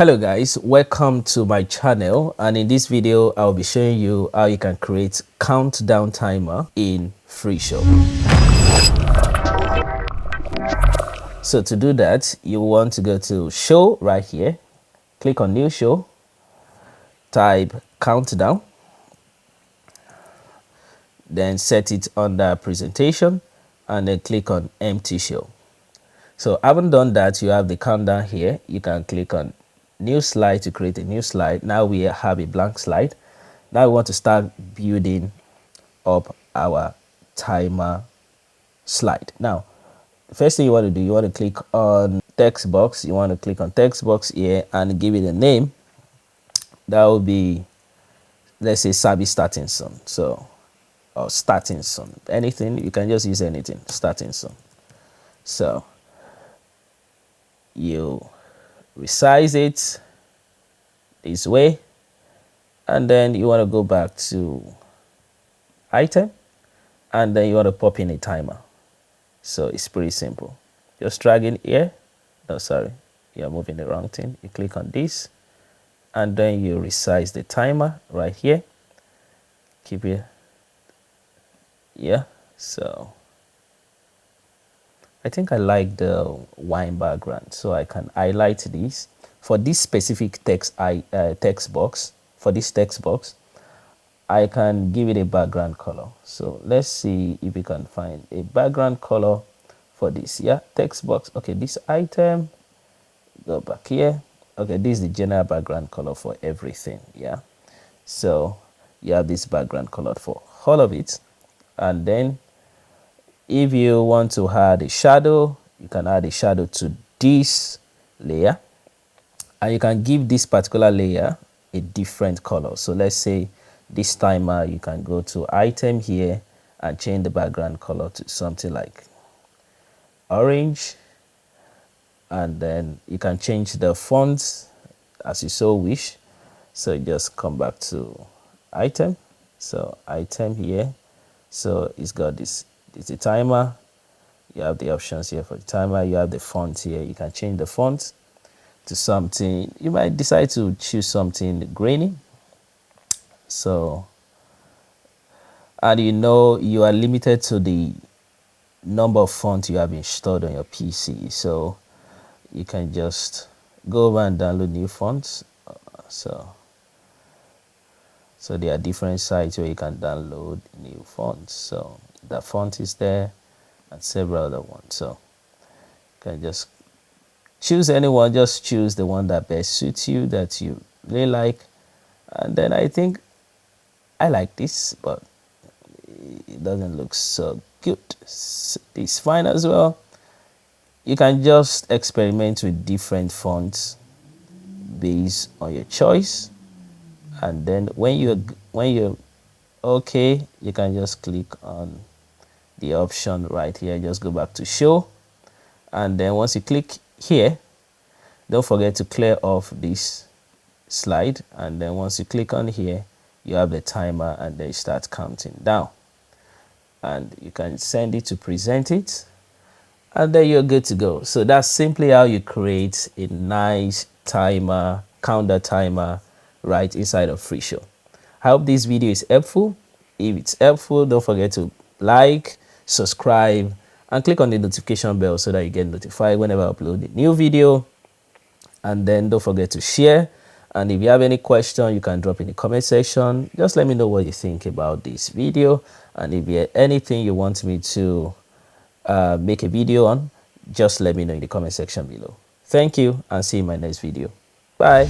Hello guys, welcome to my channel, and in this video I'll be showing you how you can create countdown timer in Freeshow. So to do that, you want to go to show right here, click on new show, type countdown, then set it under presentation and then click on empty show. So having done that, you have the countdown here. You can click on new slide to create a new slide. Now we have a blank slide. Now we want to start building up our timer slide. Now the first thing you want to do, you want to click on text box. You want to click on text box here and give it a name. That will be, let's say, Sabi starting soon. So, or starting soon, anything, you can just use anything, starting soon. So you resize it this way, and then you want to go back to item, and then you want to pop in a timer. So it's pretty simple, just drag in here. No, sorry, you're moving the wrong thing. You click on this and then you resize the timer right here, keep it, yeah. So I think I like the wine background, so I can highlight this for this specific text box. For this text box, I can give it a background color. So let's see if we can find a background color for this. Yeah, text box. Okay, this item, go back here. Okay, this is the general background color for everything. Yeah, so you have this background color for all of it, and then if you want to add a shadow, you can add a shadow to this layer, and you can give this particular layer a different color. So let's say this timer, you can go to item here and change the background color to something like orange, and then you can change the font as you so wish. So just come back to item, so item here, so it's got this. It's a timer. You have the options here for the timer. You have the font here. You can change the font to something. You might decide to choose something grainy. So, and you know you are limited to the number of fonts you have installed on your PC. So you can just go over and download new fonts. So there are different sites where you can download new fonts. So the font is there and several other ones. So you can just choose anyone, just choose the one that best suits you, that you really like. And then I think I like this, but it doesn't look so good. It's fine as well. You can just experiment with different fonts based on your choice, and then when you're okay, you can just click on the option right here. Just go back to show, and then once you click here, don't forget to clear off this slide, and then once you click on here, you have the timer, and then you start counting down, and you can send it to present it, and then you're good to go. So that's simply how you create a nice timer, counter timer, right inside of Freeshow. I hope this video is helpful. If it's helpful, don't forget to like, subscribe, and click on the notification bell so that you get notified whenever I upload a new video. And then don't forget to share. And if you have any question, you can drop in the comment section. Just let me know what you think about this video, and if you have anything you want me to make a video on, just let me know in the comment section below. Thank you, and see you in my next video. Bye.